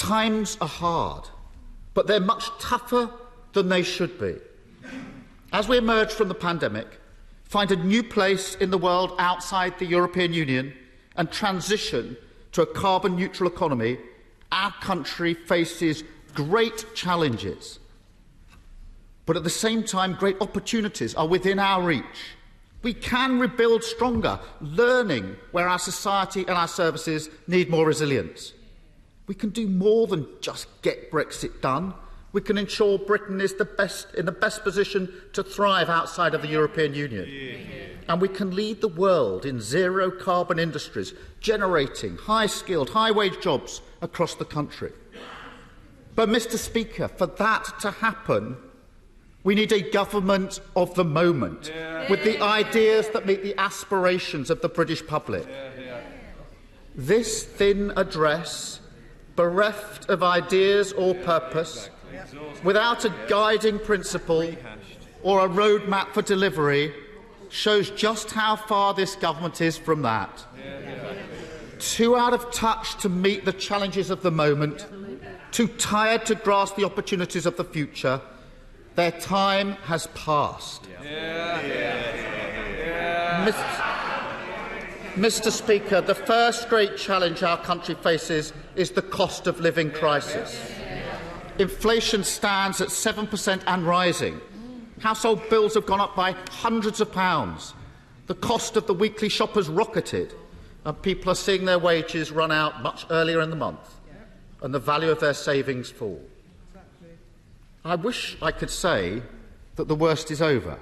Times are hard, but they're much tougher than they should be. As we emerge from the pandemic, find a new place in the world outside the European Union and transition to a carbon-neutral economy, our country faces great challenges. But at the same time, great opportunities are within our reach. We can rebuild stronger, learning where our society and our services need more resilience. We can do more than just get Brexit done. We can ensure Britain is in the best position to thrive outside of the European Union. And we can lead the world in zero-carbon industries, generating high-skilled, high-wage jobs across the country. But, Mr. Speaker, for that to happen, we need a government of the moment, with the ideas that meet the aspirations of the British public. This thin address, bereft of ideas or purpose, without a guiding principle or a roadmap for delivery, shows just how far this government is from that. Too out of touch to meet the challenges of the moment, too tired to grasp the opportunities of the future. Their time has passed. Mr. Speaker, the first great challenge our country faces is the cost of living crisis. Inflation stands at 7% and rising. Household bills have gone up by hundreds of pounds. The cost of the weekly shop has rocketed, and people are seeing their wages run out much earlier in the month and the value of their savings fall. I wish I could say that the worst is over.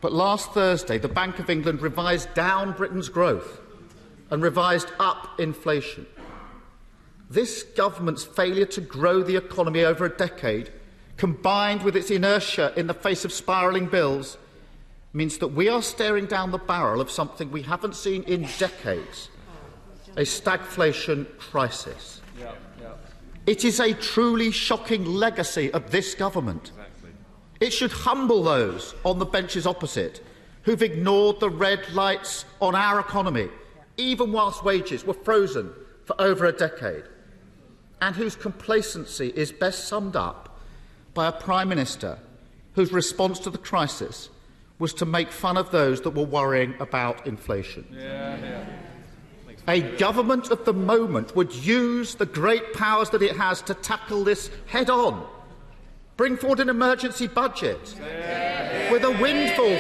But last Thursday, the Bank of England revised down Britain's growth and revised up inflation. This government's failure to grow the economy over a decade, combined with its inertia in the face of spiralling bills, means that we are staring down the barrel of something we haven't seen in decades, a stagflation crisis. It is a truly shocking legacy of this government. It should humble those on the benches opposite who've ignored the red lights on our economy, even whilst wages were frozen for over a decade, and whose complacency is best summed up by a Prime Minister whose response to the crisis was to make fun of those that were worrying about inflation. A government of the moment would use the great powers that it has to tackle this head-on. Bring forward an emergency budget with a windfall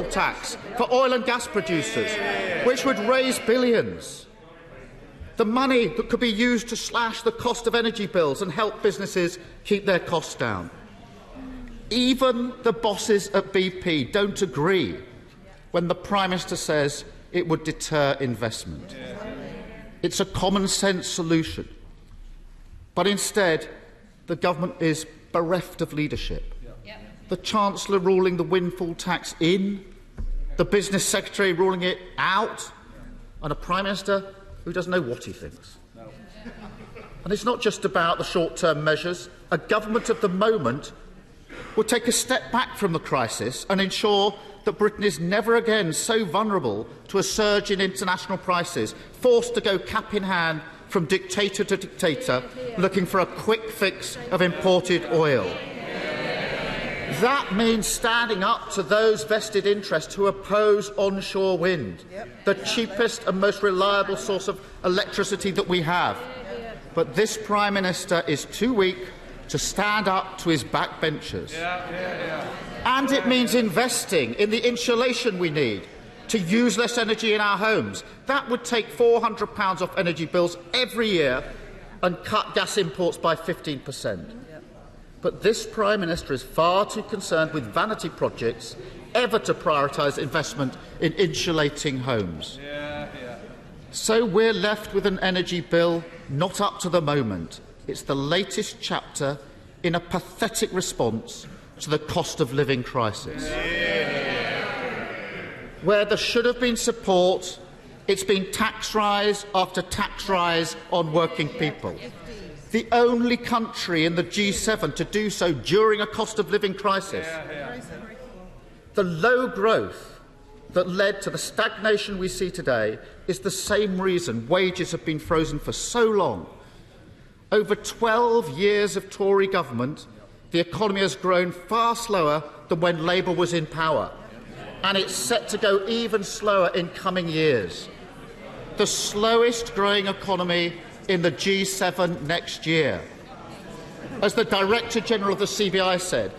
tax for oil and gas producers, which would raise billions. The money that could be used to slash the cost of energy bills and help businesses keep their costs down. Even the bosses at BP don't agree when the Prime Minister says it would deter investment. It's a common-sense solution. But instead, the government is bereft of leadership. The Chancellor ruling the windfall tax in, the Business Secretary ruling it out, and a Prime Minister who doesn't know what he thinks. And it's not just about the short-term measures. A government of the moment will take a step back from the crisis and ensure that Britain is never again so vulnerable to a surge in international prices, forced to go cap in hand from dictator to dictator, looking for a quick fix of imported oil. That means standing up to those vested interests who oppose onshore wind, the cheapest and most reliable source of electricity that we have. But this Prime Minister is too weak to stand up to his backbenchers. And it means investing in the insulation we need to use less energy in our homes. That would take £400 off energy bills every year and cut gas imports by 15%. But this Prime Minister is far too concerned with vanity projects ever to prioritise investment in insulating homes. So we're left with an energy bill not up to the moment. It's the latest chapter in a pathetic response to the cost of living crisis. Where there should have been support, it's been tax rise after tax rise on working people. The only country in the G7 to do so during a cost of living crisis. The low growth that led to the stagnation we see today is the same reason wages have been frozen for so long. Over 12 years of Tory government, the economy has grown far slower than when Labour was in power, and it's set to go even slower in coming years. The slowest growing economy in the G7 next year. As the Director General of the CBI said,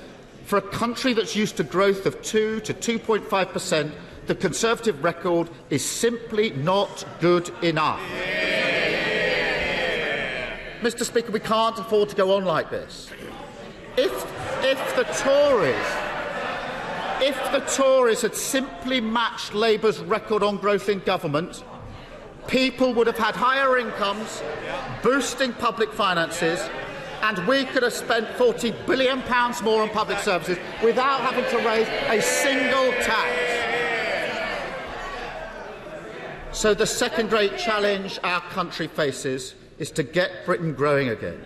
for a country that's used to growth of 2 to 2.5%, the Conservative record is simply not good enough. Mr. Speaker, we can't afford to go on like this. If the Tories had simply matched Labour's record on growth in government, people would have had higher incomes, boosting public finances, and we could have spent £40 billion more on public services without having to raise a single tax. So the second great challenge our country faces is to get Britain growing again.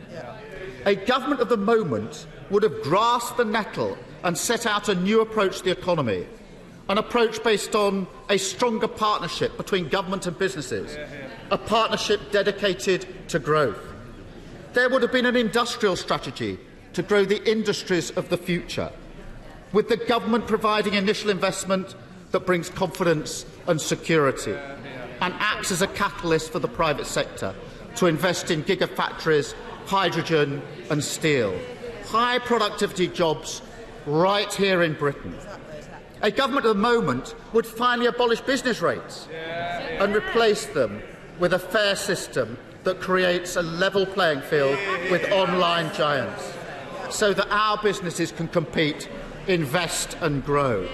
A government of the moment would have grasped the nettle and set out a new approach to the economy, an approach based on a stronger partnership between government and businesses, a partnership dedicated to growth. There would have been an industrial strategy to grow the industries of the future, with the government providing initial investment that brings confidence and security and acts as a catalyst for the private sector to invest in gigafactories, hydrogen and steel. High productivity jobs right here in Britain. A government at the moment would finally abolish business rates and replace them with a fair system that creates a level playing field with online giants so that our businesses can compete, invest and grow.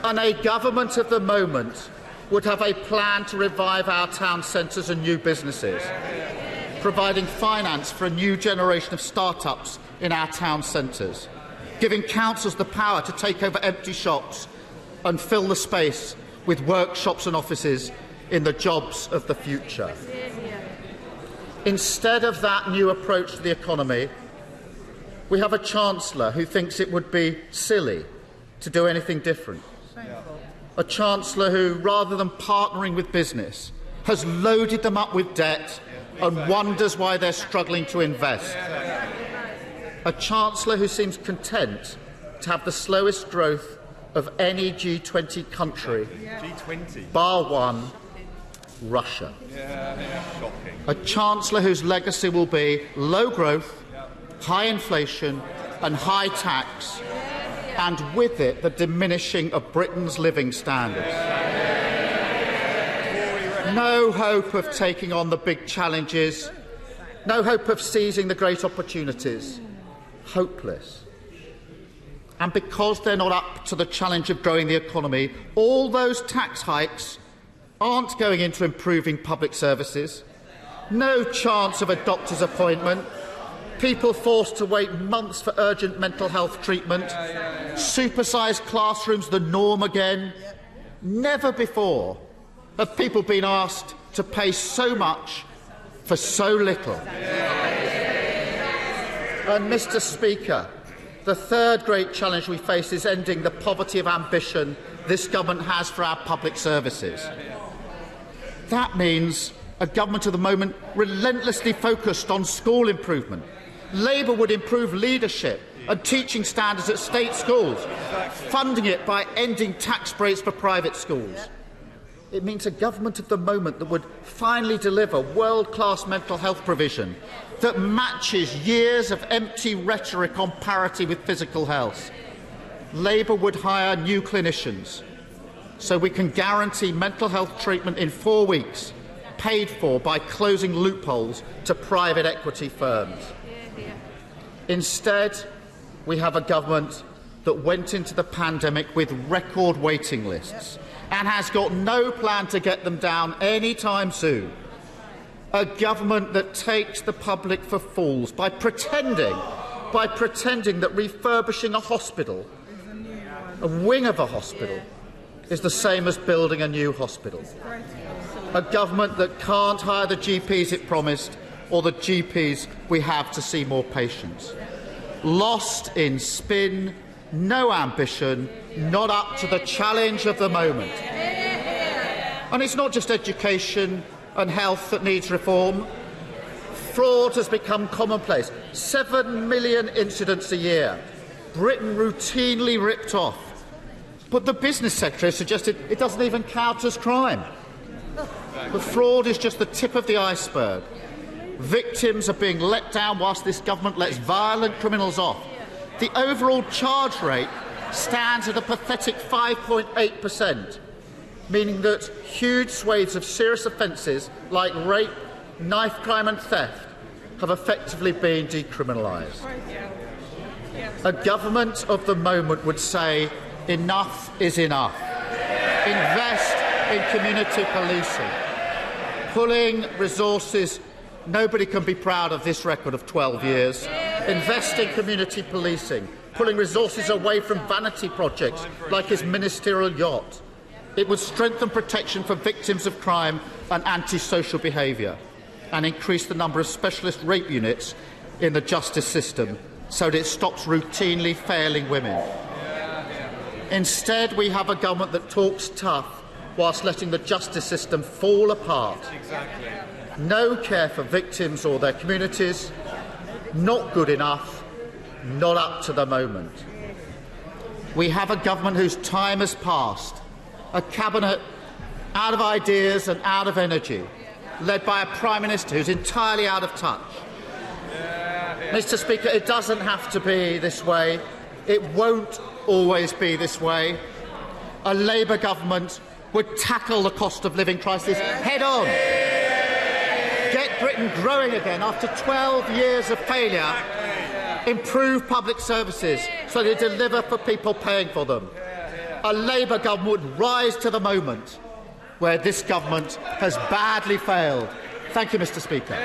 And a government of the moment would have a plan to revive our town centres and new businesses, providing finance for a new generation of start-ups in our town centres, giving councils the power to take over empty shops and fill the space with workshops and offices in the jobs of the future. Instead of that new approach to the economy, we have a Chancellor who thinks it would be silly to do anything different. A Chancellor who, rather than partnering with business, has loaded them up with debt and wonders why they're struggling to invest. A Chancellor who seems content to have the slowest growth of any G20 country, bar one, Russia. A Chancellor whose legacy will be low growth, high inflation and high tax, and with it the diminishing of Britain's living standards. No hope of taking on the big challenges, no hope of seizing the great opportunities. Hopeless. And because they're not up to the challenge of growing the economy, all those tax hikes aren't going into improving public services. No chance of a doctor's appointment. People forced to wait months for urgent mental health treatment. Supersized classrooms the norm again. Never before have people been asked to pay so much for so little. And, Mr. Speaker, the third great challenge we face is ending the poverty of ambition this government has for our public services. That means a government at the moment relentlessly focused on school improvement. Labour would improve leadership and teaching standards at state schools, funding it by ending tax breaks for private schools. It means a government of the moment that would finally deliver world-class mental health provision that matches years of empty rhetoric on parity with physical health. Labour would hire new clinicians so we can guarantee mental health treatment in 4 weeks, paid for by closing loopholes to private equity firms. Instead, we have a government that went into the pandemic with record waiting lists and has got no plan to get them down any time soon. A government that takes the public for fools by pretending that refurbishing a hospital, a wing of a hospital, is the same as building a new hospital. A government that can't hire the GPs it promised or the GPs we have to see more patients. Lost in spin, no ambition, not up to the challenge of the moment. And it's not just education and health that needs reform. Fraud has become commonplace. 7 million incidents a year. Britain routinely ripped off. But the business sector has suggested it doesn't even count as crime. The fraud is just the tip of the iceberg. Victims are being let down whilst this government lets violent criminals off. The overall charge rate stands at a pathetic 5.8%, meaning that huge swathes of serious offences like rape, knife crime and theft have effectively been decriminalised. A government of the moment would say enough is enough. Invest in community policing. Pulling resources, nobody can be proud of this record of 12 years. Invest in community policing, pulling resources away from vanity projects like his ministerial yacht. It would strengthen protection for victims of crime and antisocial behaviour and increase the number of specialist rape units in the justice system so that it stops routinely failing women. Instead, we have a government that talks tough whilst letting the justice system fall apart. Exactly. No care for victims or their communities, not good enough, not up to the moment. We have a government whose time has passed, a cabinet out of ideas and out of energy, led by a Prime Minister who's entirely out of touch. Mr. Speaker, it doesn't have to be this way. It won't always be this way. A Labour government would tackle the cost of living crisis head on. Get Britain growing again after 12 years of failure. Improve public services so they deliver for people paying for them. A Labour government would rise to the moment where this government has badly failed. Thank you, Mr. Speaker.